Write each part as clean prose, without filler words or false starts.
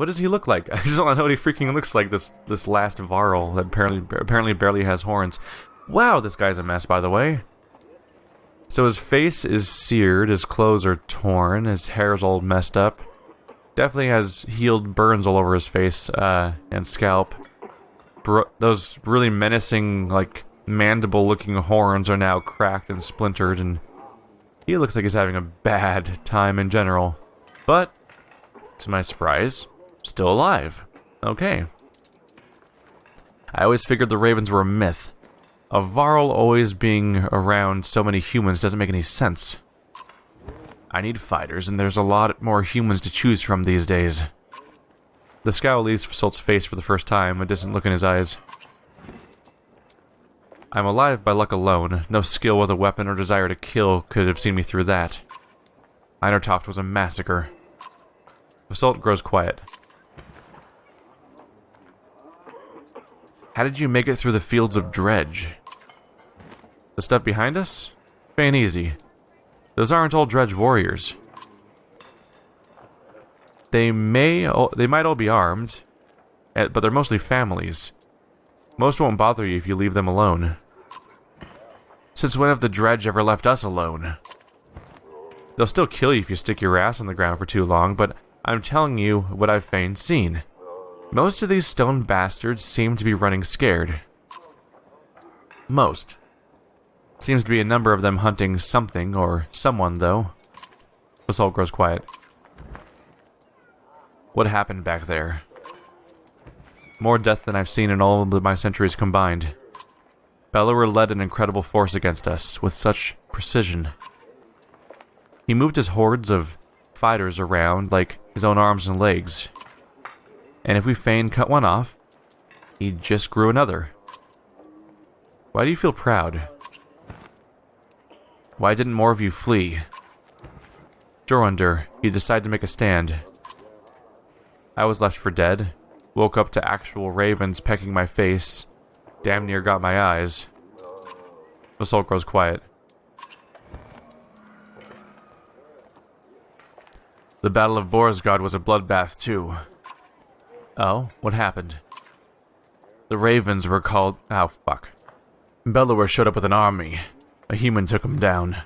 What does he look like? I just don't know what he freaking looks like, this last Varl that apparently barely has horns. Wow, this guy's a mess, by the way. So his face is seared, his clothes are torn, his hair's all messed up. Definitely has healed burns all over his face and scalp. Those really menacing, like, mandible-looking horns are now cracked and splintered, and he looks like he's having a bad time in general. But, to my surprise, still alive. Okay. I always figured the ravens were a myth. A Varl always being around so many humans doesn't make any sense. I need fighters, and there's a lot more humans to choose from these days. The scowl leaves Fasolt's face for the first time, a distant look in his eyes. I'm alive by luck alone. No skill with a weapon or desire to kill could have seen me through that. Einertoft was a massacre. Fasolt grows quiet. How did you make it through the fields of Dredge? The stuff behind us? Faen easy. Those aren't all Dredge warriors. They might all be armed, but they're mostly families. Most won't bother you if you leave them alone. Since when have the Dredge ever left us alone? They'll still kill you if you stick your ass on the ground for too long, but I'm telling you what I've seen. Most of these stone bastards seem to be running scared. Most. Seems to be a number of them hunting something or someone, though. Fasolt grows quiet. What happened back there? More death than I've seen in all of my centuries combined. Ballard led an incredible force against us, with such precision. He moved his hordes of fighters around like his own arms and legs. And if we Faen cut one off, he just grew another. Why do you feel proud? Why didn't more of you flee? Jorundur, he decided to make a stand. I was left for dead. Woke up to actual ravens pecking my face. Damn near got my eyes. Fasolt grows quiet. The Battle of Boers God was a bloodbath too. Oh, what happened? The ravens were called... Oh, fuck. Ballard showed up with an army. A human took him down.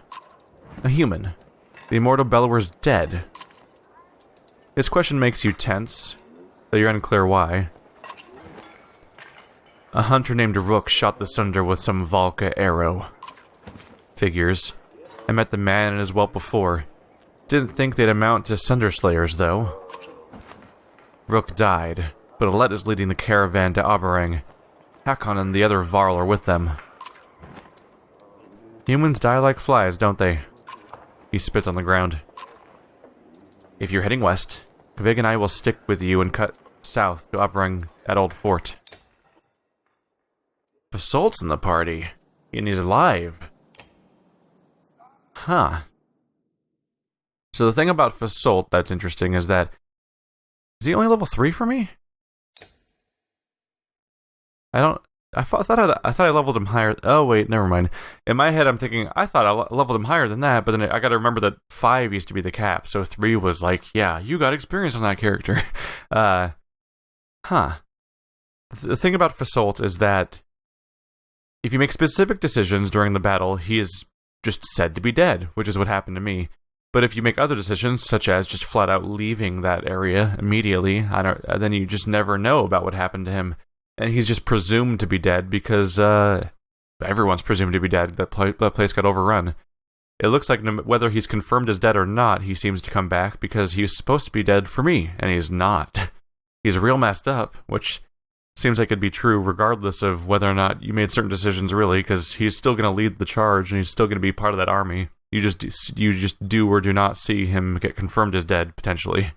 A human? The immortal Ballard's dead. This question makes you tense, though you're unclear why. A hunter named Rook shot the sunder with some Valka arrow. Figures. I met the man and his whelp before. Didn't think they'd amount to sunder slayers, though. Rook died, but Alette is leading the caravan to Aberang. Hakon and the other Varl are with them. Humans die like flies, don't they? He spits on the ground. If you're heading west, Kvig and I will stick with you and cut south to Aberang at Old Fort. Fasolt's in the party, and he's alive. Huh. So the thing about Fasolt that's interesting is that... Is he only level 3 for me? I thought I leveled him higher. Oh wait, never mind. In my head, I'm thinking I thought I leveled him higher than that, but then I got to remember that 5 used to be the cap, so 3 was like, yeah, you got experience on that character. Huh. The thing about Fasolt is that if you make specific decisions during the battle, he is just said to be dead, which is what happened to me. But if you make other decisions, such as just flat out leaving that area immediately, then you just never know about what happened to him. And he's just presumed to be dead because everyone's presumed to be dead. That place got overrun. It looks like whether he's confirmed as dead or not, he seems to come back because he was supposed to be dead for me, and he's not. He's real messed up, which seems like it'd be true regardless of whether or not you made certain decisions really, because he's still going to lead the charge and he's still going to be part of that army. You just do or do not see him get confirmed as dead, potentially.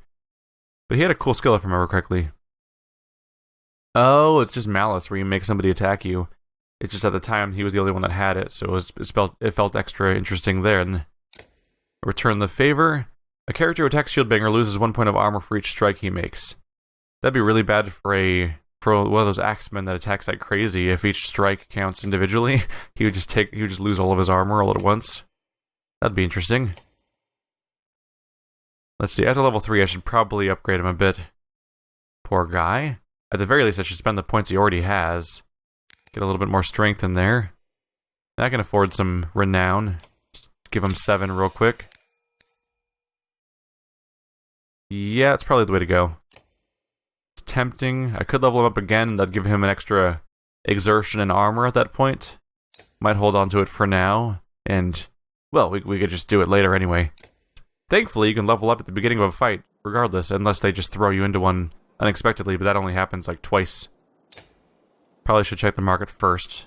But he had a cool skill, if I remember correctly. Oh, it's just malice, where you make somebody attack you. It's just at the time he was the only one that had it, so it felt extra interesting then. Return the favor. A character who attacks Shieldbanger loses 1 point of armor for each strike he makes. That'd be really bad for one of those axemen that attacks like crazy. If each strike counts individually, he would just lose all of his armor all at once. That'd be interesting. Let's see, as a level 3, I should probably upgrade him a bit. Poor guy. At the very least, I should spend the points he already has. Get a little bit more strength in there. I can afford some renown. Just give him 7 real quick. Yeah, it's probably the way to go. It's tempting. I could level him up again, and that'd give him an extra exertion and armor at that point. Might hold on to it for now, and, well, we could just do it later anyway. Thankfully, you can level up at the beginning of a fight, regardless, unless they just throw you into one unexpectedly, but that only happens like twice. Probably should check the market first.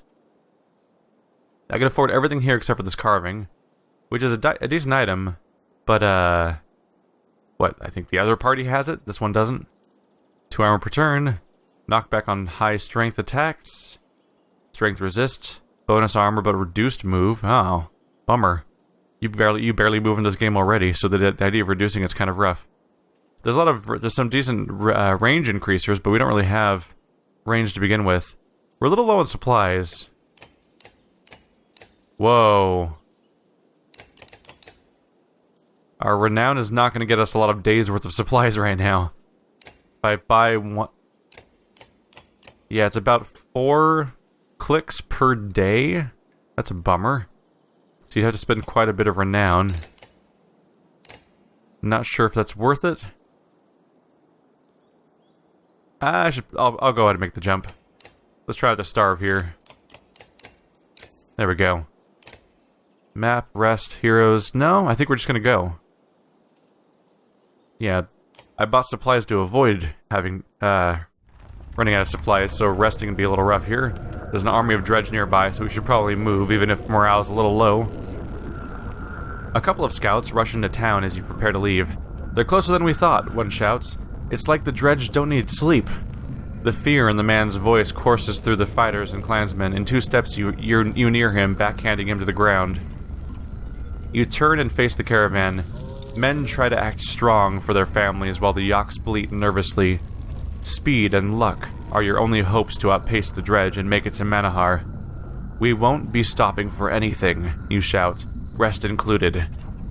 I can afford everything here except for this carving, which is a decent item, but, what, I think the other party has it, this one doesn't. 2 armor per turn, knockback on high strength attacks, strength resist, bonus armor but reduced move. Oh, bummer. You barely move in this game already, so the idea of reducing it's kind of rough. There's some decent range increasers, but we don't really have range to begin with. We're a little low on supplies. Whoa. Our renown is not going to get us a lot of days worth of supplies right now. If I buy one... Yeah, it's about 4 clicks per day. That's a bummer. So you'd have to spend quite a bit of renown. Not sure if that's worth it. I'll go ahead and make the jump. Let's try to starve here. There we go. Map, rest, heroes. No, I think we're just gonna go. Yeah, I bought supplies to avoid having, running out of supplies, so resting can be a little rough here. There's an army of Dredge nearby, so we should probably move, even if morale's a little low. A couple of scouts rush into town as you prepare to leave. They're closer than we thought, one shouts. It's like the Dredge don't need sleep. The fear in the man's voice courses through the fighters and clansmen. In 2 steps, you near him, backhanding him to the ground. You turn and face the caravan. Men try to act strong for their families while the yaks bleat nervously. Speed and luck are your only hopes to outpace the Dredge and make it to Manahar. We won't be stopping for anything, you shout, rest included.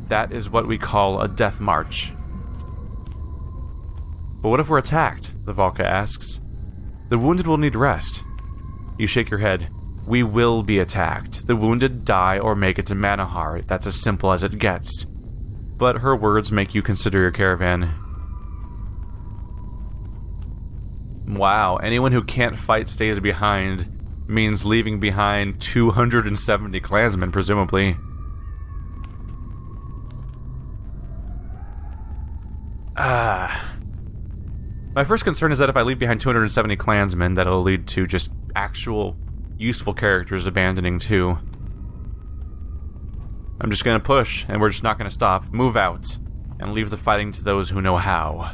That is what we call a death march. But what if we're attacked? The Valka asks. The wounded will need rest. You shake your head. We will be attacked. The wounded die or make it to Manahar. That's as simple as it gets. But her words make you consider your caravan. Wow, anyone who can't fight stays behind means leaving behind 270 clansmen, presumably. My first concern is that if I leave behind 270 clansmen, that'll lead to just actual useful characters abandoning too. I'm just gonna push, and we're just not gonna stop. Move out, and leave the fighting to those who know how.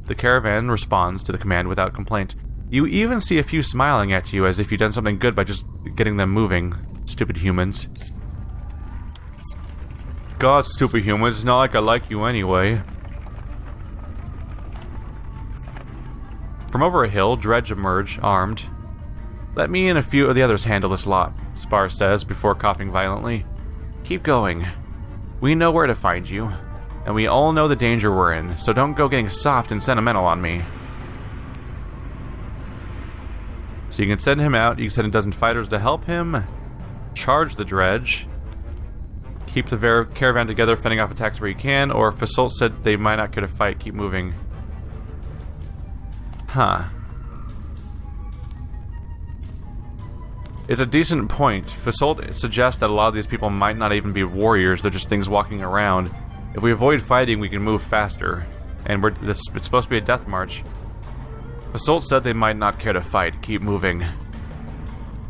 The caravan responds to the command without complaint. You even see a few smiling at you as if you've done something good by just getting them moving. Stupid humans. God, stupid humans, it's not like I like you anyway. From over a hill, Dredge emerge, armed. Let me and a few of the others handle this lot, Spar says before coughing violently. Keep going. We know where to find you, and we all know the danger we're in, so don't go getting soft and sentimental on me. So you can send him out, you can send a dozen fighters to help him, charge the Dredge, keep the caravan together, fending off attacks where you can, or if Fasolt said they might not care to fight, keep moving. Huh. It's a decent point. Fasolt suggests that a lot of these people might not even be warriors, they're just things walking around. If we avoid fighting, we can move faster. And it's supposed to be a death march. Fasolt said they might not care to fight. Keep moving.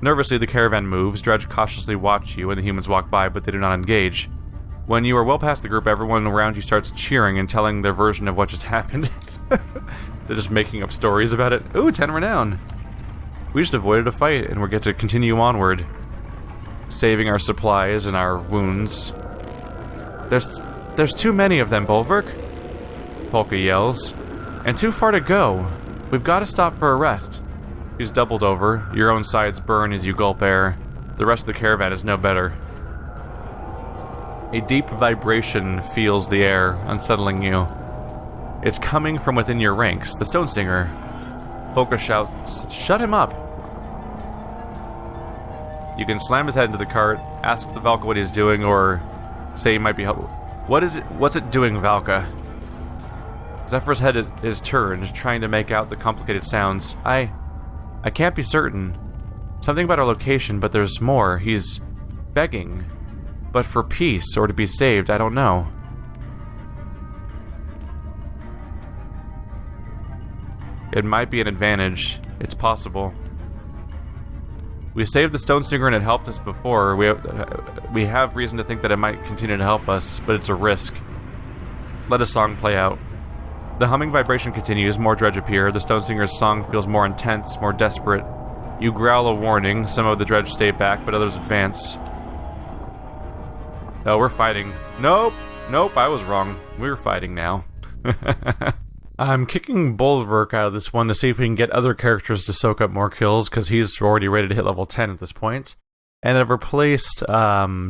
Nervously, the caravan moves. Dredge cautiously watch you, and the humans walk by, but they do not engage. When you are well past the group, everyone around you starts cheering and telling their version of what just happened. They're just making up stories about it. Ooh, 10 renown. We just avoided a fight, and we get to continue onward. Saving our supplies and our wounds. There's too many of them, Bulwark. Polka yells. And too far to go. We've got to stop for a rest. He's doubled over. Your own sides burn as you gulp air. The rest of the caravan is no better. A deep vibration feels the air, unsettling you. It's coming from within your ranks. The Stone Stinger. Focus shouts, "Shut him up!" You can slam his head into the cart, ask the Valka what he's doing, or say he might be help. What is it? What's it doing, Valka? Zephyr's head is turned, trying to make out the complicated sounds. I can't be certain. Something about our location, but there's more. He's begging. But for peace, or to be saved, I don't know. It might be an advantage. It's possible. We saved the Stone Stinger and it helped us before. We have reason to think that it might continue to help us, but it's a risk. Let a song play out. The humming vibration continues, more Dredge appear. The Stone Singer's song feels more intense, more desperate. You growl a warning. Some of the Dredge stay back, but others advance. Oh, we're fighting. Nope! Nope, I was wrong. We're fighting now. I'm kicking Bulwark out of this one to see if we can get other characters to soak up more kills, because he's already ready to hit level 10 at this point. And I've replaced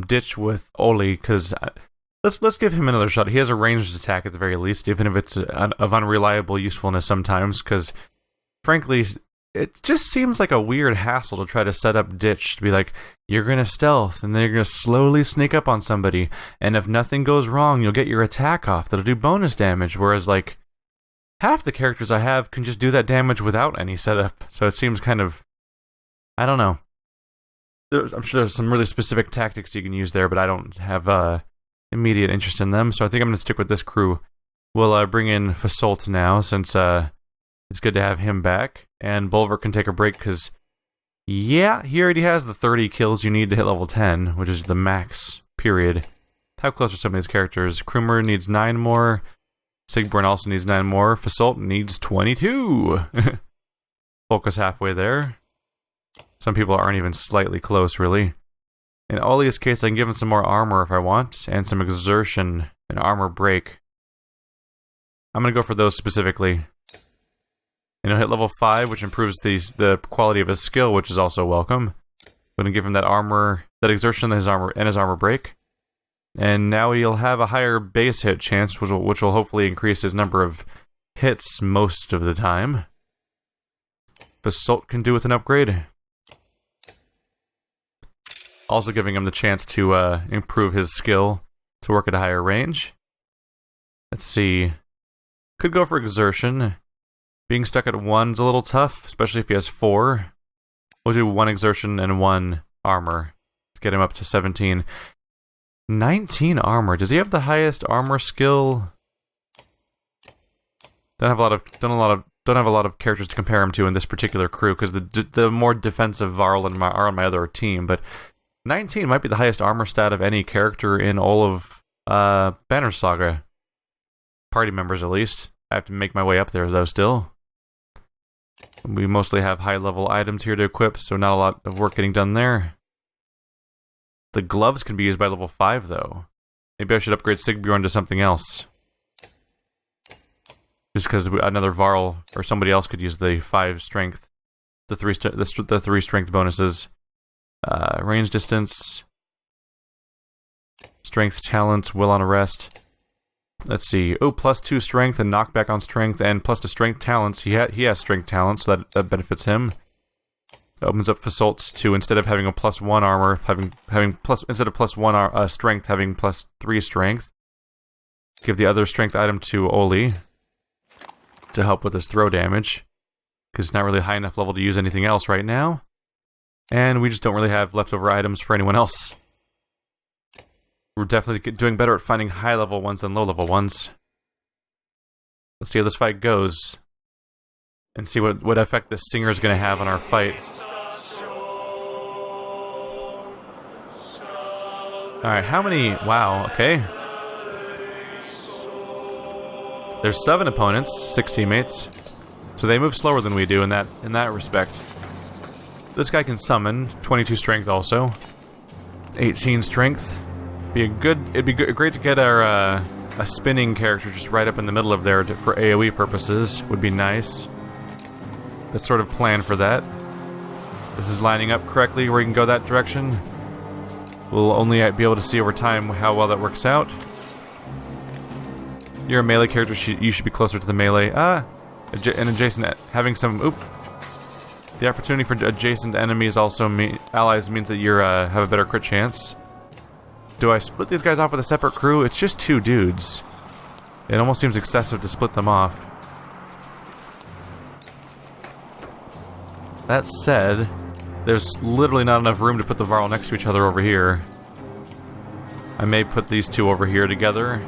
Ditch with Oli, because let's give him another shot. He has a ranged attack at the very least, even if it's of unreliable usefulness sometimes, because frankly, it just seems like a weird hassle to try to set up Ditch to be like, you're going to stealth, and then you're going to slowly sneak up on somebody, and if nothing goes wrong, you'll get your attack off. That'll do bonus damage, whereas like, half the characters I have can just do that damage without any setup, so it seems kind of... I don't know. I'm sure there's some really specific tactics you can use there, but I don't have immediate interest in them, so I think I'm going to stick with this crew. We'll bring in Fasolt now, since it's good to have him back, and Bulwark can take a break, because, yeah, he already has the 30 kills you need to hit level 10, which is the max, period. How close are some of these characters? Krumer needs 9 more... Sigborn also needs 9 more. Fasolt needs 22. Focus halfway there. Some people aren't even slightly close, really. In Oli's case, I can give him some more armor if I want, and some exertion and armor break. I'm going to go for those specifically. And he'll hit level 5, which improves the quality of his skill, which is also welcome. I'm going to give him that armor, that exertion, and his armor break. And now he'll have a higher base hit chance, which will hopefully increase his number of hits most of the time. Fasolt can do with an upgrade. Also giving him the chance to improve his skill to work at a higher range. Let's see. Could go for exertion. Being stuck at 1's a little tough, especially if he has 4. We'll do 1 exertion and 1 armor to get him up to 17. 19 armor. Does he have the highest armor skill? Don't have a lot of characters to compare him to in this particular crew, because the more defensive Varl are on my other team. But 19 might be the highest armor stat of any character in all of Banner Saga. Party members, at least. I have to make my way up there, though. Still, we mostly have high-level items here to equip, so not a lot of work getting done there. The gloves can be used by level 5, though. Maybe I should upgrade Sigbjorn to something else. Just because another Varl or somebody else could use the 5 strength, the 3 strength bonuses. Range distance, strength talents, will on arrest. Let's see. Oh, +2 strength and knockback on strength, and +2 strength talents. He has strength talents, so that benefits him. It opens up Fasolt to, instead of having a +1 armor, instead of +1 strength, having +3 strength. Give the other strength item to Oli to help with his throw damage, because it's not really high enough level to use anything else right now. And we just don't really have leftover items for anyone else. We're definitely doing better at finding high-level ones than low-level ones. Let's see how this fight goes, and see what effect this singer is going to have on our fight. Alright, how many... Wow, okay. There's 7 opponents, 6 teammates. So they move slower than we do in that respect. This guy can summon, 22 strength also. 18 strength. It'd be great to get our a spinning character just right up in the middle of there for AoE purposes. Would be nice. Let's sort of plan for that. This is lining up correctly where you can go that direction. We'll only be able to see over time how well that works out. You're a melee character, you should be closer to the melee. And adjacent, having some, oop. The opportunity for adjacent enemies also allies means that you're, have a better crit chance. Do I split these guys off with a separate crew? It's just 2 dudes. It almost seems excessive to split them off. That said, there's literally not enough room to put the Varl next to each other over here. I may put these 2 over here together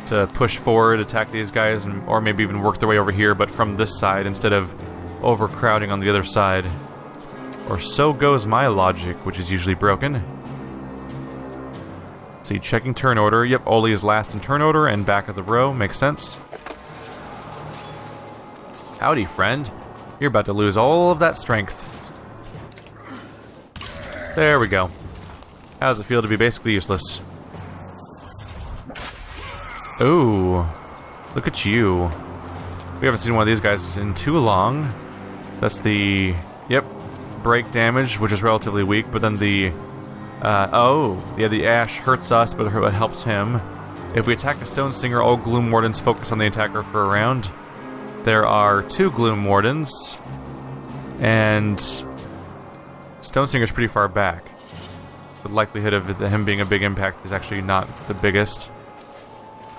to push forward, attack these guys, or maybe even work their way over here, but from this side instead of overcrowding on the other side. Or so goes my logic, which is usually broken. See, checking turn order. Yep, Oli is last in turn order and back of the row. Makes sense. Howdy, friend. You're about to lose all of that strength. There we go. How does it feel to be basically useless? Ooh. Look at you. We haven't seen one of these guys in too long. That's the... Yep. Break damage, which is relatively weak, but then the... the ash hurts us, but it helps him. If we attack a Stone Singer, all Gloom Wardens focus on the attacker for a round. There are 2 Gloom Wardens, and Stone Singer's pretty far back. The likelihood of him being a big impact is actually not the biggest.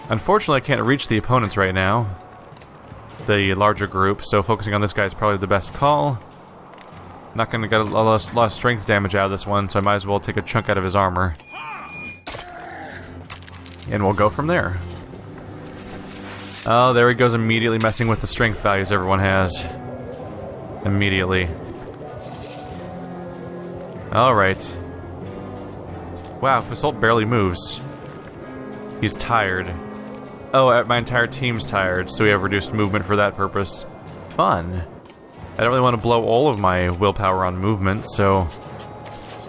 Unfortunately, I can't reach the opponents right now, the larger group, so focusing on this guy is probably the best call. Not going to get a lot of strength damage out of this one, so I might as well take a chunk out of his armor. And we'll go from there. Oh, there he goes, immediately messing with the strength values everyone has. Immediately. Alright. Wow, Fasult barely moves. He's tired. Oh, my entire team's tired, so we have reduced movement for that purpose. Fun. I don't really want to blow all of my willpower on movement, so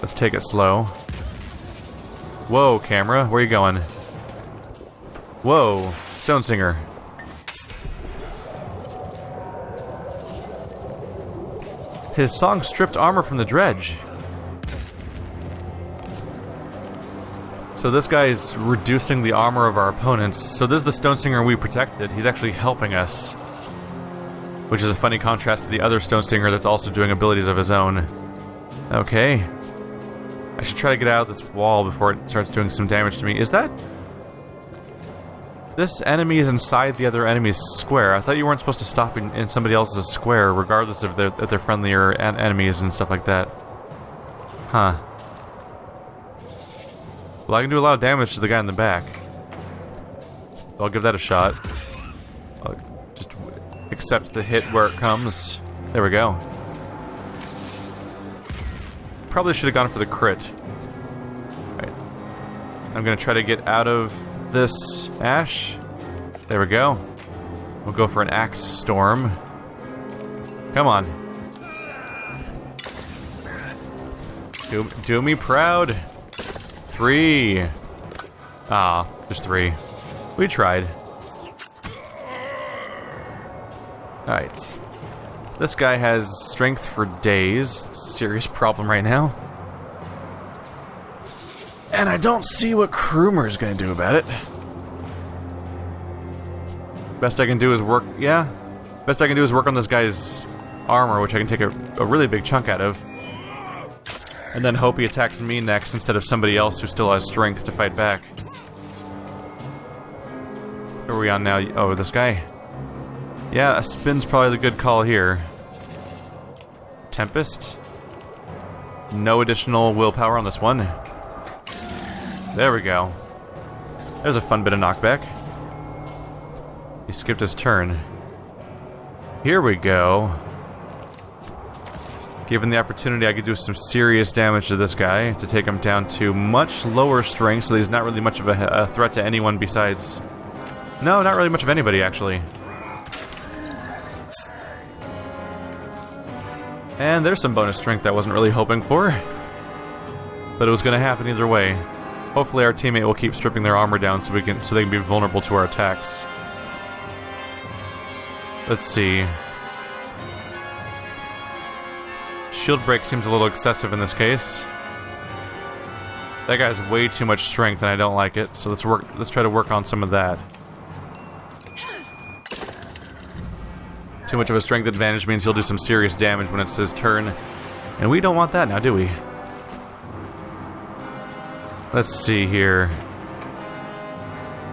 let's take it slow. Whoa, camera, where are you going? Whoa, Stone Singer. His song stripped armor from the Dredge. So this guy is reducing the armor of our opponents. So this is the Stone Singer we protected. He's actually helping us. Which is a funny contrast to the other Stone Singer that's also doing abilities of his own. Okay. I should try to get out of this wall before it starts doing some damage to me. Is that... This enemy is inside the other enemy's square. I thought you weren't supposed to stop in somebody else's square, regardless of if they're friendlier enemies and stuff like that. Huh. Well, I can do a lot of damage to the guy in the back. I'll give that a shot. I'll just accept the hit where it comes. There we go. Probably should have gone for the crit. Alright. I'm gonna try to get out of this ash. There we go. We'll go for an axe storm. Come on. Do me proud. 3. Ah, just 3. We tried. Alright. This guy has strength for days. It's a serious problem right now. And I don't see what Krumer's gonna do about it. Best I can do is work... Yeah. Best I can do is work on this guy's armor, which I can take a really big chunk out of. And then hope he attacks me next instead of somebody else who still has strength to fight back. Who are we on now? Oh, this guy? Yeah, a spin's probably the good call here. Tempest? No additional willpower on this one. There we go. There's a fun bit of knockback. He skipped his turn. Here we go. Given the opportunity, I could do some serious damage to this guy to take him down to much lower strength, so he's not really much of a threat to anyone besides... No, not really much of anybody, actually. And there's some bonus strength I wasn't really hoping for. But it was going to happen either way. Hopefully our teammate will keep stripping their armor down so they can be vulnerable to our attacks. Let's see. Shield break seems a little excessive in this case. That guy has way too much strength and I don't like it, so let's try to work on some of that. Too much of a strength advantage means he'll do some serious damage when it's his turn. And we don't want that now, do we? Let's see here.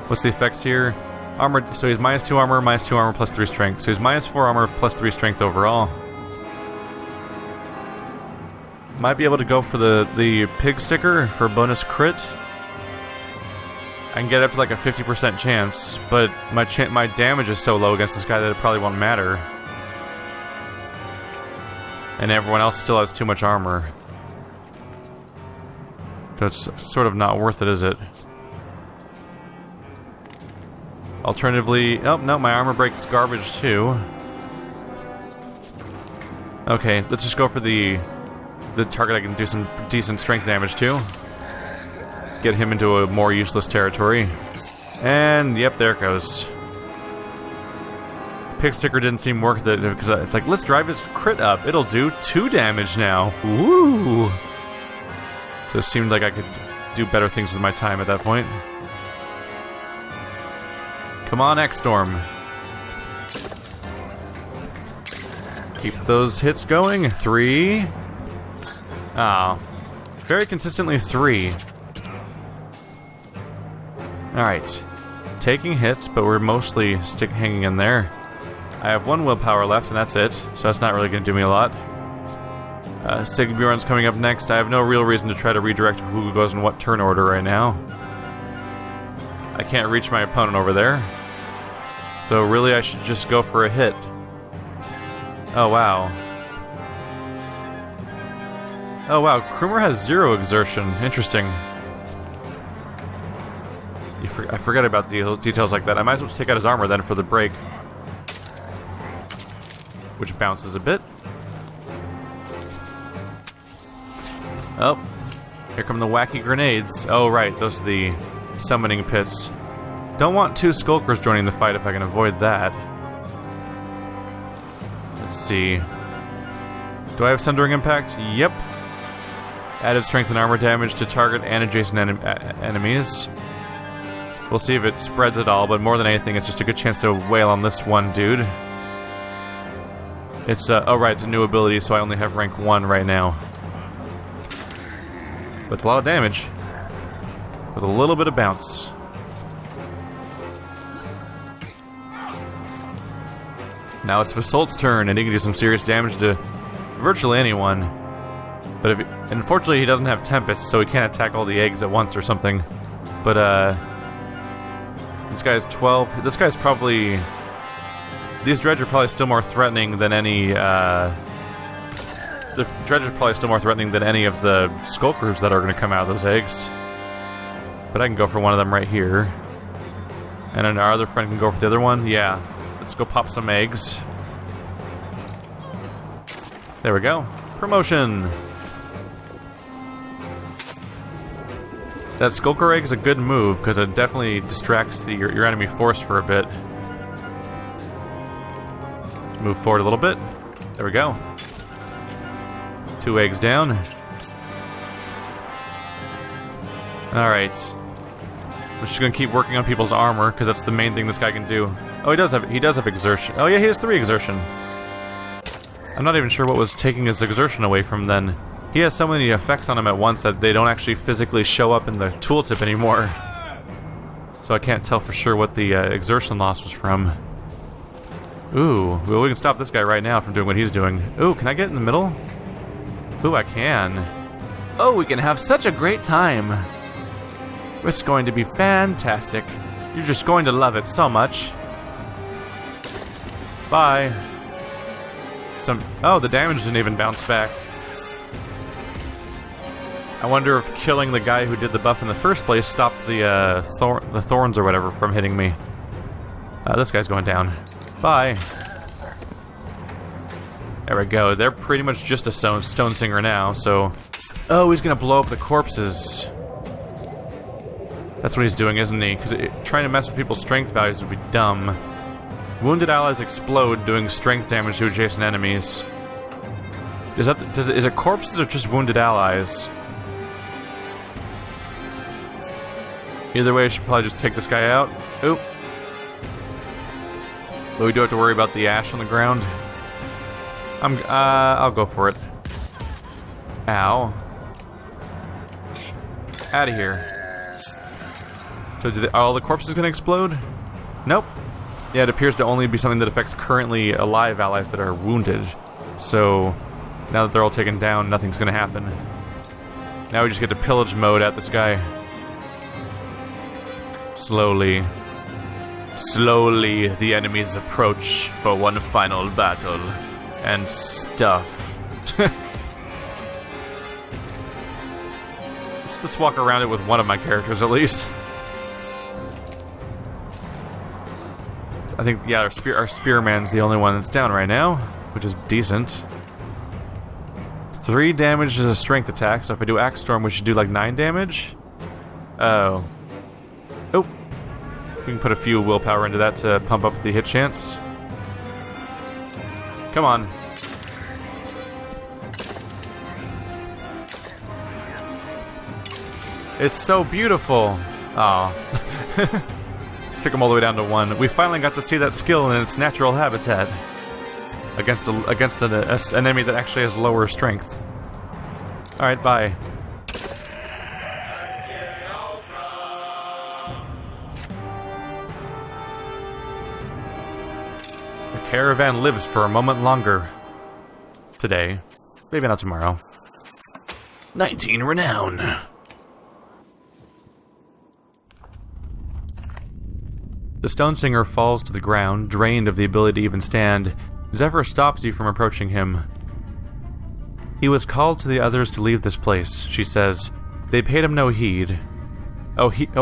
What's the effects here? Armor, so he's -2 armor, -2 armor, +3 strength. So he's -4 armor, +3 strength overall. Might be able to go for the pig sticker for bonus crit. I can get up to like a 50% chance, but my damage is so low against this guy that it probably won't matter. And everyone else still has too much armor. So it's sort of not worth it, is it? Alternatively... Oh, no, my armor breaks garbage too. Okay, let's just go for the target I can do some decent strength damage to. Get him into a more useless territory. And, yep, there it goes. Pig sticker didn't seem worth it, because it's like, let's drive his crit up. It'll do 2 damage now. Woo! So it seemed like I could do better things with my time at that point. Come on, X-Storm. Keep those hits going. 3. Oh. Very consistently 3. Alright. Taking hits, but we're mostly hanging in there. I have 1 willpower left, and that's it. So that's not really going to do me a lot. Sigbjorn's coming up next. I have no real reason to try to redirect who goes in what turn order right now. I can't reach my opponent over there. So really I should just go for a hit. Oh wow. Oh wow, Krumer has 0 exertion. Interesting. I forget about details like that. I might as well take out his armor then for the break. Which bounces a bit. Oh, here come the wacky grenades. Oh right, those are the summoning pits. Don't want 2 skulkers joining the fight if I can avoid that. Let's see. Do I have Sundering Impact? Yep. Added strength and armor damage to target and adjacent enemies. We'll see if it spreads at all, but more than anything, it's just a good chance to wail on this one dude. It's, oh right, it's a new ability, so I only have rank 1 right now. But it's a lot of damage. With a little bit of bounce. Now it's Vasolt's turn, and he can do some serious damage to virtually anyone. But unfortunately he doesn't have Tempest, so he can't attack all the eggs at once or something. But, this guy's 12. This guy's probably... These Dredge are probably still more threatening than any, The Dredge are probably still more threatening than any of the Skulkers that are going to come out of those eggs. But I can go for one of them right here. And then our other friend can go for the other one. Yeah. Let's go pop some eggs. There we go. Promotion! That Skulker egg is a good move, because it definitely distracts your enemy force for a bit. Move forward a little bit. There we go. 2 eggs down. Alright. I'm just gonna keep working on people's armor, because that's the main thing this guy can do. Oh, he does have exertion. Oh yeah, he has 3 exertion. I'm not even sure what was taking his exertion away from then. He has so many effects on him at once that they don't actually physically show up in the tooltip anymore. So I can't tell for sure what the exertion loss was from. Ooh, well, we can stop this guy right now from doing what he's doing. Ooh, can I get in the middle? Ooh, I can. Oh, we can have such a great time. It's going to be fantastic. You're just going to love it so much. Bye. Oh, the damage didn't even bounce back. I wonder if killing the guy who did the buff in the first place stopped the thorns or whatever from hitting me. This guy's going down. Bye. There we go. They're pretty much just a stone singer now, so... Oh, he's gonna blow up the corpses. That's what he's doing, isn't he? Because trying to mess with people's strength values would be dumb. Wounded allies explode, doing strength damage to adjacent enemies. Is it corpses or just wounded allies? Either way, I should probably just take this guy out. Oop. But we do have to worry about the ash on the ground. I'll go for it. Ow. Out of here. So are all the corpses gonna explode? Nope. Yeah, it appears to only be something that affects currently alive allies that are wounded. So, now that they're all taken down, nothing's gonna happen. Now we just get to pillage mode at this guy. Slowly. Slowly, the enemies approach for one final battle. And stuff. Let's walk around it with one of my characters at least. I think, yeah, our spearman's the only one that's down right now, which is decent. 3 damage is a strength attack, so if I do Axe Storm, we should do like 9 damage? Oh. Oh. We can put a few willpower into that to pump up the hit chance. Come on. It's so beautiful. Oh. Took him all the way down to 1. We finally got to see that skill in its natural habitat. Against an enemy that actually has lower strength. Alright, bye. The caravan lives for a moment longer. Today. Maybe not tomorrow. 19 renown. The Stone Singer falls to the ground, drained of the ability to even stand. Zephyr stops you from approaching him. He was called to the others to leave this place, she says. They paid him no heed.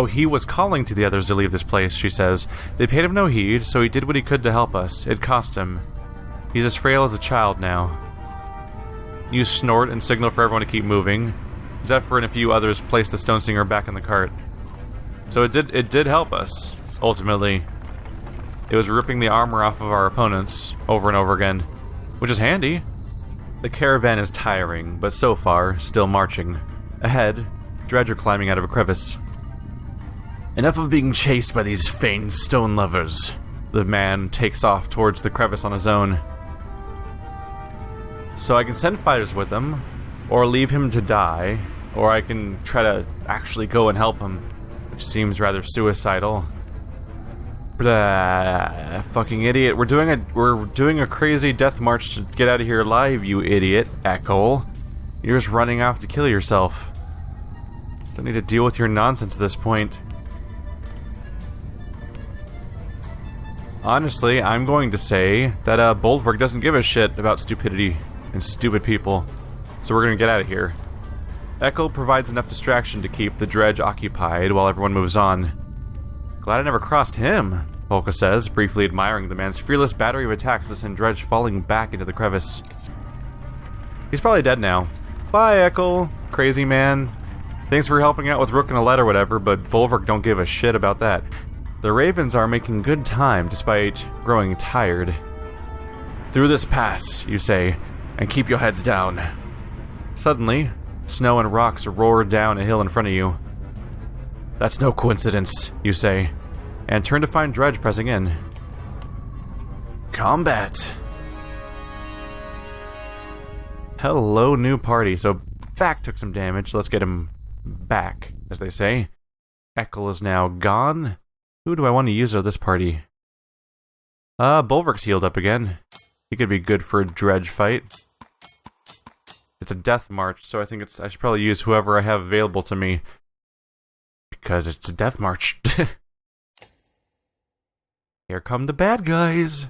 He was calling to the others to leave this place, she says. They paid him no heed, so he did what he could to help us. It cost him. He's as frail as a child now. You snort and signal for everyone to keep moving. Zephyr and a few others place the Stone Singer back in the cart. So it did help us. Ultimately, it was ripping the armor off of our opponents over and over again, which is handy. The caravan is tiring, but so far, still marching. Ahead, Dredge are climbing out of a crevice. Enough of being chased by these Faen stone lovers. The man takes off towards the crevice on his own. So I can send fighters with him, or leave him to die, or I can try to actually go and help him, which seems rather suicidal. Fucking idiot. We're doing a crazy death march to get out of here alive, you idiot, Echo. You're just running off to kill yourself. Don't need to deal with your nonsense at this point. Honestly, I'm going to say that Boldverk doesn't give a shit about stupidity and stupid people. So we're gonna get out of here. Echo provides enough distraction to keep the Dredge occupied while everyone moves on. Glad I never crossed him, Polka says, briefly admiring the man's fearless battery of attacks that send Dredge falling back into the crevice. He's probably dead now. Bye, Echo, crazy man. Thanks for helping out with Rook and Alette or whatever, but Bolverk don't give a shit about that. The Ravens are making good time despite growing tired. Through this pass, you say, and keep your heads down. Suddenly, snow and rocks roar down a hill in front of you. That's no coincidence, you say, and turn to find Dredge pressing in. Combat. Hello, new party. So, Back took some damage. Let's get him back, as they say. Ekel is now gone. Who do I want to use of this party? Bulwark's healed up again. He could be good for a Dredge fight. It's a death march, so I think I should probably use whoever I have available to me. Because it's a death march. Here come the bad guys.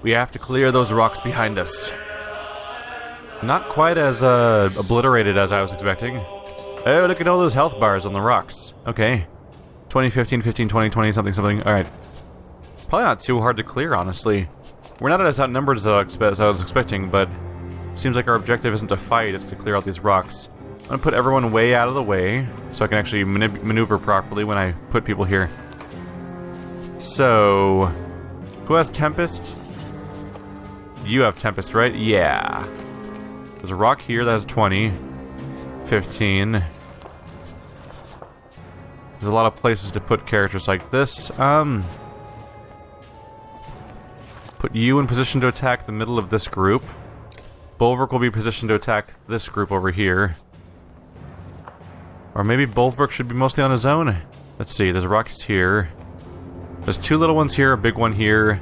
We have to clear those rocks behind us. Not quite as obliterated as I was expecting. Oh, look at all those health bars on the rocks. Okay. 20, 15, 15, 20, 20, something, something. Alright. Probably not too hard to clear, honestly. We're not as outnumbered as I was expecting, but it seems like our objective isn't to fight, it's to clear out these rocks. I'm gonna put everyone way out of the way, so I can actually maneuver properly when I put people here. So... who has Tempest? You have Tempest, right? Yeah. There's a rock here that has 20. 15. There's a lot of places to put characters like this. Put you in position to attack the middle of this group. Bulwark will be positioned to attack this group over here. Or maybe Bulwark should be mostly on his own? Let's see, there's rockets here. There's 2 little ones here, a big one here.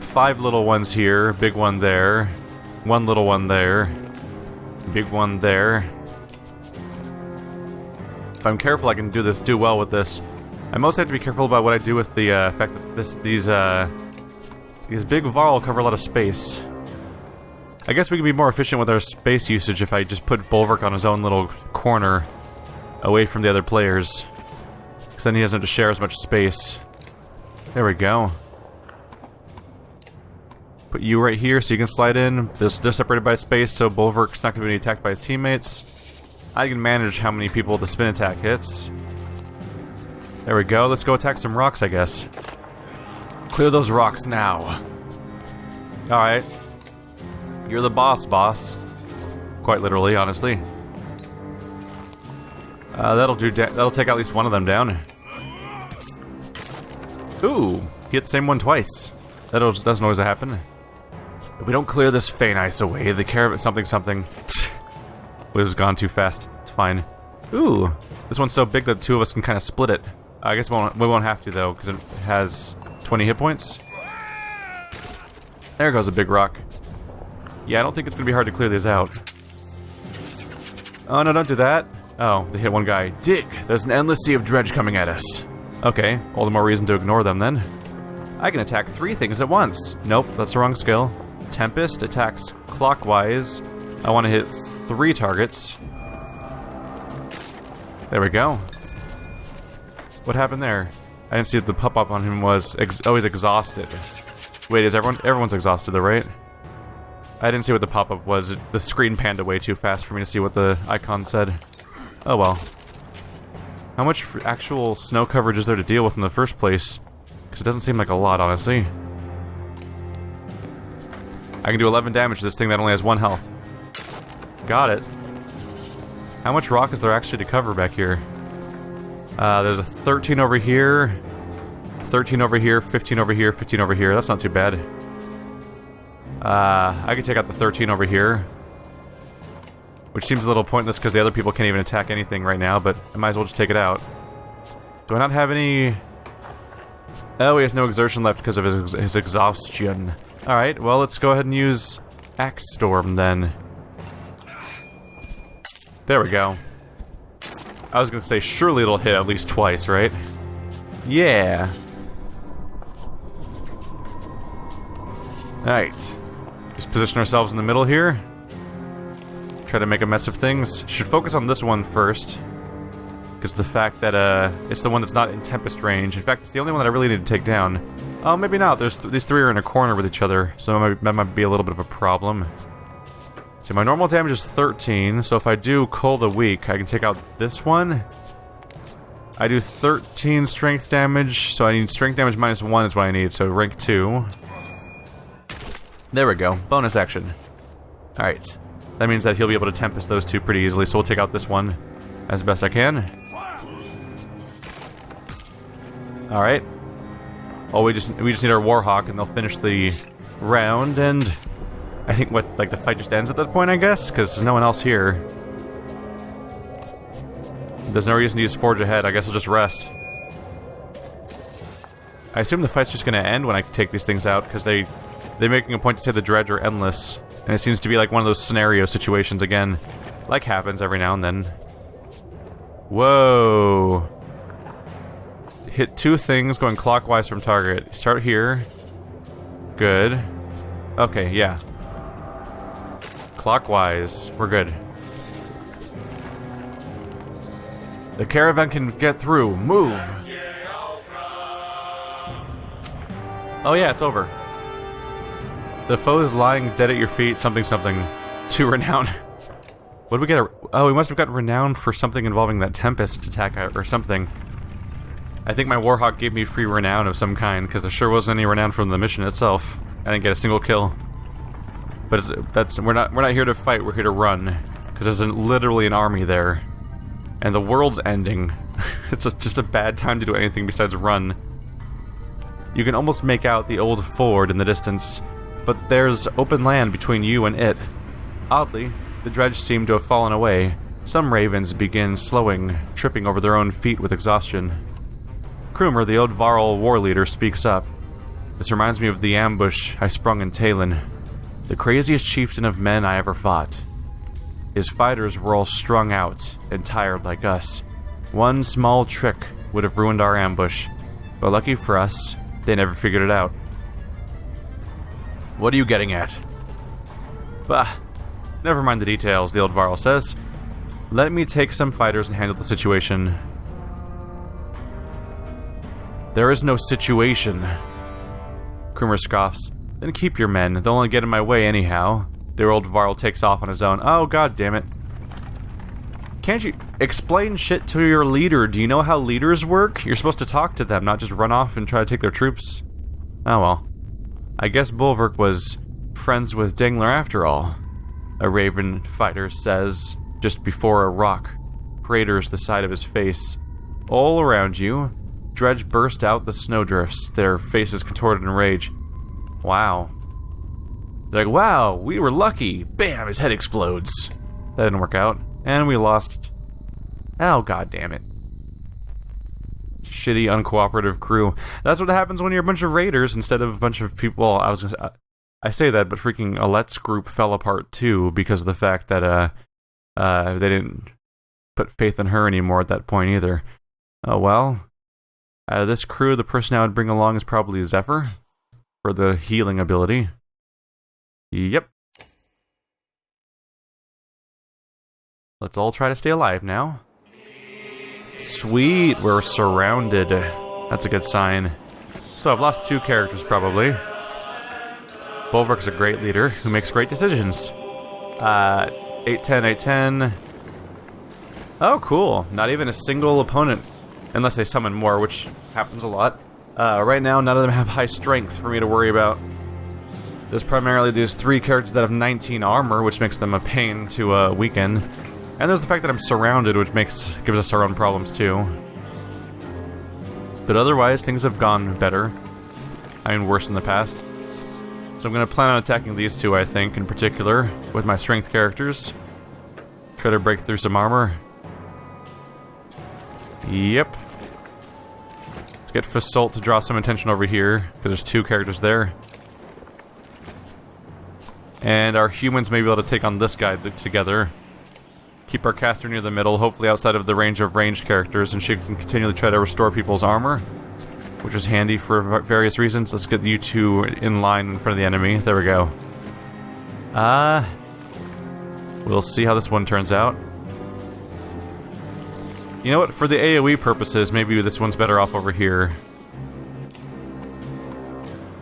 5 little ones here, big one there. 1 little one there. Big one there. If I'm careful, I can do well with this. I mostly have to be careful about what I do with the fact that these big Varl cover a lot of space. I guess we can be more efficient with our space usage if I just put Bulwark on his own little corner away from the other players. Because then he doesn't have to share as much space. There we go. Put you right here so you can slide in. They're separated by space, so Bulwark's not going to be attacked by his teammates. I can manage how many people the spin attack hits. There we go. Let's go attack some rocks, I guess. Clear those rocks now. Alright. You're the boss. Quite literally, honestly. That'll take at least one of them down. Ooh, he hit the same one twice. That doesn't always happen. If we don't clear this Faen ice away, the Caravan something. It was gone too fast. It's fine. Ooh, this one's so big that 2 of us can kind of split it. I guess we won't have to though, because it has 20 hit points. There goes a big rock. Yeah, I don't think it's gonna be hard to clear these out. Oh no, don't do that. Oh, they hit one guy. Dig! There's an endless sea of dredge coming at us. Okay, all the more reason to ignore them then. I can attack 3 things at once. Nope, that's the wrong skill. Tempest attacks clockwise. I want to hit 3 targets. There we go. What happened there? I didn't see that the pop-up on him was always exhausted. Wait, is everyone's exhausted though, right? I didn't see what the pop-up was. The screen panned away too fast for me to see what the icon said. Oh well. How much actual snow coverage is there to deal with in the first place? Because it doesn't seem like a lot, honestly. I can do 11 damage to this thing that only has 1 health. Got it. How much rock is there actually to cover back here? There's a 13 over here, 13 over here, 15 over here, 15 over here. That's not too bad. I could take out the 13 over here, which seems a little pointless because the other people can't even attack anything right now, but I might as well just take it out. Do I not have any... Oh, he has no exertion left because of his exhaustion. Alright, well, let's go ahead and use Axe Storm then. There we go. I was gonna say, surely it'll hit at least twice, right? Yeah. Alright. Just position ourselves in the middle here. Try to make a mess of things. Should focus on this one first. Because the fact that, it's the one that's not in Tempest range. In fact, it's the only one that I really need to take down. Oh, maybe not. These 3 are in a corner with each other, so that might be a little bit of a problem. So my normal damage is 13, so if I do Cull the Weak, I can take out this one. I do 13 strength damage, so I need strength damage minus 1 is what I need, so rank 2. There we go. Bonus action. Alright. That means that he'll be able to Tempest those 2 pretty easily, so we'll take out this one as best I can. Alright. Oh, we just need our Warhawk, and they'll finish the round, and... I think the fight just ends at that point, I guess? Because there's no one else here. There's no reason to use Forge Ahead, I guess I'll just rest. I assume the fight's just gonna end when I take these things out, because they're making a point to say the Dredge are endless. And it seems to be like one of those scenario situations again. Like happens every now and then. Whoa. Hit 2 things going clockwise from target. Start here. Good. Okay, yeah. Clockwise. We're good. The Caravan can get through. Move! Oh yeah, it's over. The foe is lying dead at your feet, something. 2 renown. What did we get? Oh, we must have got renown for something involving that Tempest attack or something. I think my Warhawk gave me free renown of some kind, because there sure wasn't any renown from the mission itself. I didn't get a single kill. But we're not here to fight, we're here to run. Because there's literally an army there. And the world's ending. It's just a bad time to do anything besides run. You can almost make out the old ford in the distance, but there's open land between you and it. Oddly, the dredge seemed to have fallen away. Some ravens begin slowing, tripping over their own feet with exhaustion. Krumer, the old Varl war leader, speaks up. This reminds me of the ambush I sprung in Talon, the craziest chieftain of men I ever fought. His fighters were all strung out and tired like us. One small trick would have ruined our ambush, but lucky for us, they never figured it out. What are you getting at? Bah, never mind the details, the old Varl says. Let me take some fighters and handle the situation. There is no situation. Krumer scoffs. Then keep your men. They'll only get in my way anyhow. The old Varl takes off on his own. Oh, god damn it. Can't you explain shit to your leader? Do you know how leaders work? You're supposed to talk to them, not just run off and try to take their troops. Oh well. I guess Bulwark was friends with Dingler after all. A raven fighter says, just before a rock craters the side of his face. All around you, Dredge burst out the snowdrifts, their faces contorted in rage. Wow. They're like, wow, we were lucky. Bam, his head explodes. That didn't work out. And we lost... Oh, god damn it. Shitty, uncooperative crew. That's what happens when you're a bunch of raiders instead of a bunch of people... Well, I was gonna say... I say that, but freaking Alette's group fell apart too because of the fact that, they didn't put faith in her anymore at that point either. Oh well. Out of this crew, the person I would bring along is probably Zephyr. For the healing ability. Yep. Let's all try to stay alive now. Sweet, we're surrounded. That's a good sign. So I've lost 2 characters probably. Bulwark's a great leader who makes great decisions. 810, 810. Oh, cool. Not even a single opponent. Unless they summon more, which happens a lot. Right now, none of them have high strength for me to worry about. There's primarily these 3 characters that have 19 armor, which makes them a pain to weaken. And there's the fact that I'm surrounded, which gives us our own problems too. But otherwise, things have gone better. I mean, worse in the past. So I'm going to plan on attacking these 2, I think, in particular, with my strength characters. Try to break through some armor. Yep. Let's get Fasolt to draw some attention over here, because there's 2 characters there. And our humans may be able to take on this guy together. Keep our caster near the middle, hopefully outside of the range of ranged characters, and she can continually try to restore people's armor, which is handy for various reasons. Let's get you 2 in line in front of the enemy. There we go. We'll see how this one turns out. You know what? For the AoE purposes, maybe this one's better off over here.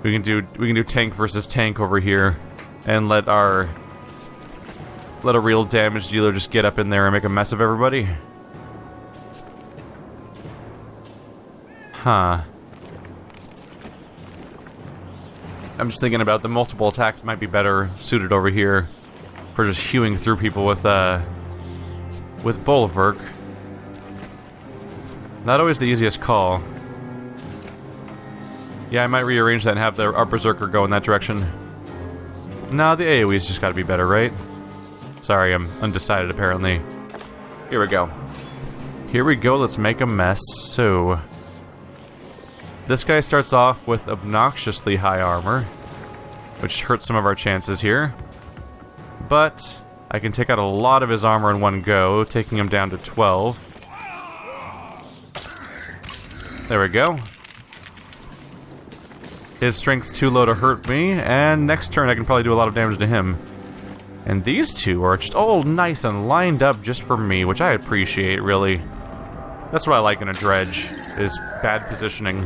We can do tank versus tank over here, and let a real damage dealer just get up in there and make a mess of everybody. Huh. I'm just thinking about the multiple attacks might be better suited over here for just hewing through people with Bulwark. Not always the easiest call. Yeah, I might rearrange that and have our Berserker go in that direction. Nah, the AoE's just gotta be better, right? Sorry, I'm undecided apparently. Here we go. Here we go, let's make a mess. So... this guy starts off with obnoxiously high armor, which hurts some of our chances here. But I can take out a lot of his armor in one go, taking him down to 12. There we go. His strength's too low to hurt me, and next turn I can probably do a lot of damage to him. And these 2 are just all nice and lined up just for me, which I appreciate, really. That's what I like in a dredge, is bad positioning.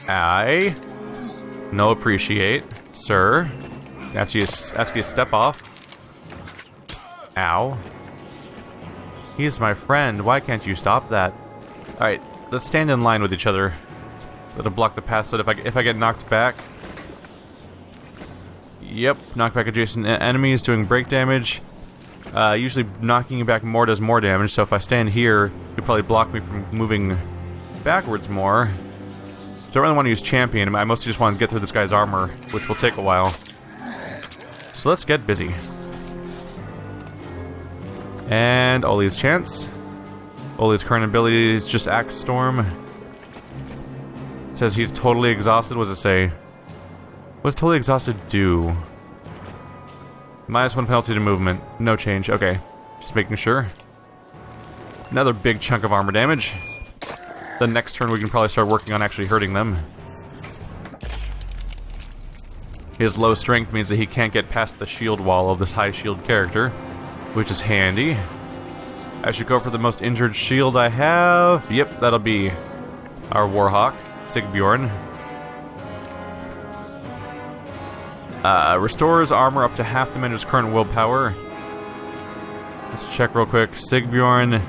I no appreciate, sir. Ask you to step off. Ow. He's my friend. Why can't you stop that? Alright, let's stand in line with each other. Let him block the path so that if I get knocked back... Yep, knock back adjacent enemies doing break damage. Usually knocking you back more does more damage, so if I stand here, you'll probably block me from moving backwards more. Don't really want to use champion, I mostly just want to get through this guy's armor, which will take a while. So let's get busy. And Oli's chance. Oli's current ability is just Axe Storm. It says he's totally exhausted. What does it say? What does totally exhausted do? -1 penalty to movement. No change. Okay. Just making sure. Another big chunk of armor damage. The next turn we can probably start working on actually hurting them. His low strength means that he can't get past the shield wall of this high shield character, which is handy. I should go for the most injured shield I have. Yep, that'll be our Warhawk, Sigbjorn. Restores armor up to half the manager's current willpower. Let's check real quick. Sigbjorn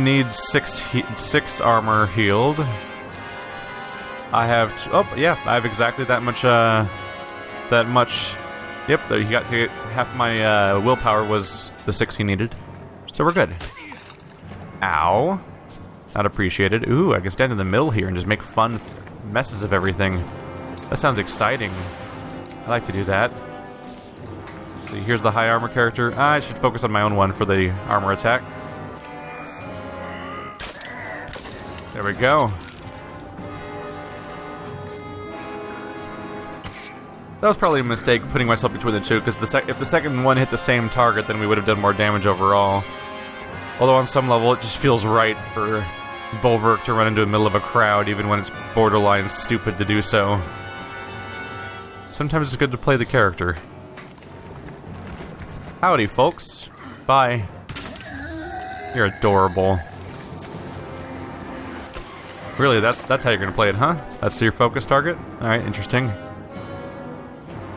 needs 6 armor healed. I have... oh, yeah, I have exactly that much, Yep, there you got half my willpower was the 6 he needed. So we're good. Ow. Not appreciated. Ooh, I can stand in the middle here and just make fun messes of everything. That sounds exciting. I like to do that. So here's the high armor character. I should focus on my own one for the armor attack. There we go. That was probably a mistake, putting myself between the two, because if the second one hit the same target, then we would have done more damage overall. Although on some level, it just feels right for Bulwark to run into the middle of a crowd, even when it's borderline stupid to do so. Sometimes it's good to play the character. Howdy, folks. Bye. You're adorable. Really, that's how you're gonna play it, huh? That's your focus target? Alright, interesting.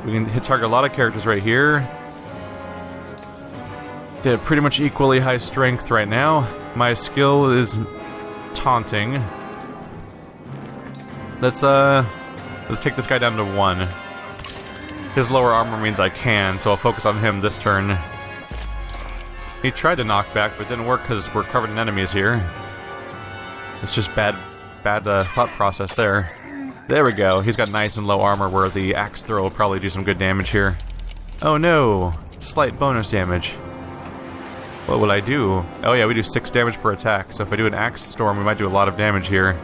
We can hit target a lot of characters right here. They have pretty much equally high strength right now. My skill is taunting. Let's take this guy down to 1. His lower armor means I can, so I'll focus on him this turn. He tried to knock back, but it didn't work because we're covered in enemies here. It's just bad thought process there. There we go. He's got nice and low armor where the axe throw will probably do some good damage here. Oh no! Slight bonus damage. What will I do? Oh yeah, we do 6 damage per attack, so if I do an axe storm, we might do a lot of damage here.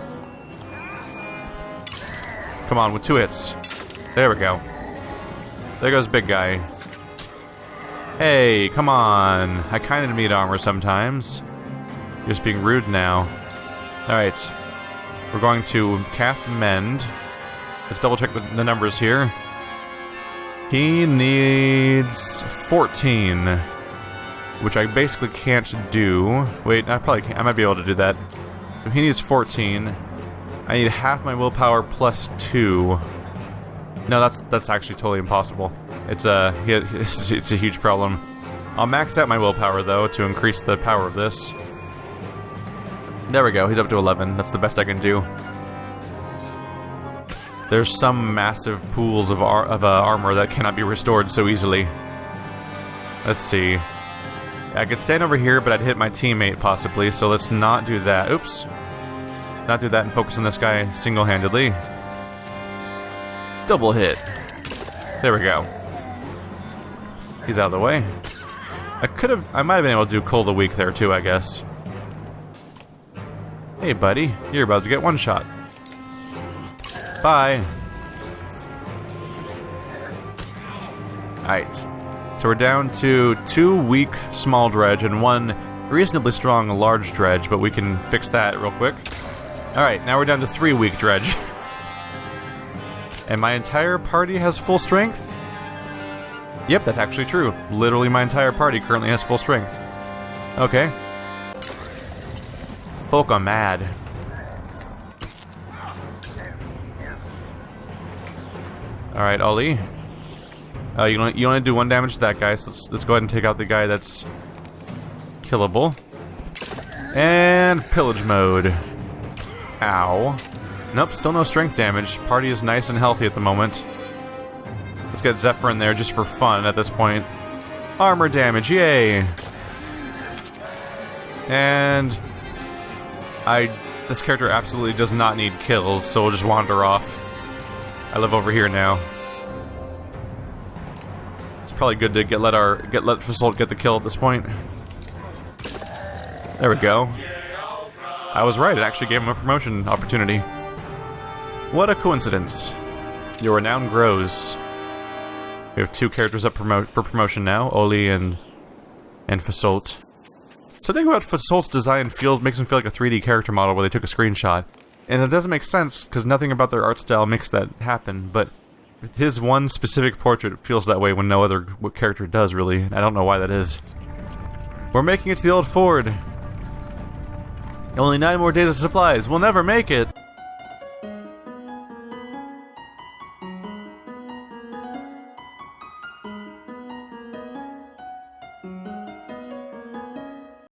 Come on, with 2 hits. There we go. There goes big guy. Hey, come on. I kinda need armor sometimes. You're just being rude now. Alright. We're going to cast Mend. Let's double check the numbers here. He needs 14. Which I basically can't do. Wait, I probably can't. I might be able to do that. So he needs 14. I need half my willpower plus 2. No, that's actually totally impossible. It's a huge problem. I'll max out my willpower though to increase the power of this. There we go. He's up to 11. That's the best I can do. There's some massive pools of armor that cannot be restored so easily. Let's see. I could stand over here, but I'd hit my teammate possibly. So let's not do that. Oops. Not do that and focus on this guy single-handedly. Double hit. There we go. He's out of the way. I might have been able to do Cold the Weak there too, I guess. Hey buddy, you're about to get one shot. Bye. Alright. So we're down to 2 weak small dredge and 1 reasonably strong large dredge, but we can fix that real quick. Alright, now we're down to 3 weak dredge. And my entire party has full strength? Yep, that's actually true. Literally my entire party currently has full strength. Okay. Folk are mad. Alright, Ollie. You only do 1 damage to that guy, so let's go ahead and take out the guy that's killable. And pillage mode. Ow. Nope, still no strength damage. Party is nice and healthy at the moment. Let's get Zephyr in there just for fun at this point. Armor damage, yay! And this character absolutely does not need kills, so we'll just wander off. I live over here now. It's probably good to let Fasolt get the kill at this point. There we go. I was right, it actually gave him a promotion opportunity. What a coincidence. Your renown grows. We have 2 characters up for promotion now, Oli and Fasolt. Something about Fasolt's design makes him feel like a 3D character model where they took a screenshot. And it doesn't make sense, because nothing about their art style makes that happen, but his one specific portrait feels that way when no other character does, really. I don't know why that is. We're making it to the old ford. Only 9 more days of supplies. We'll never make it.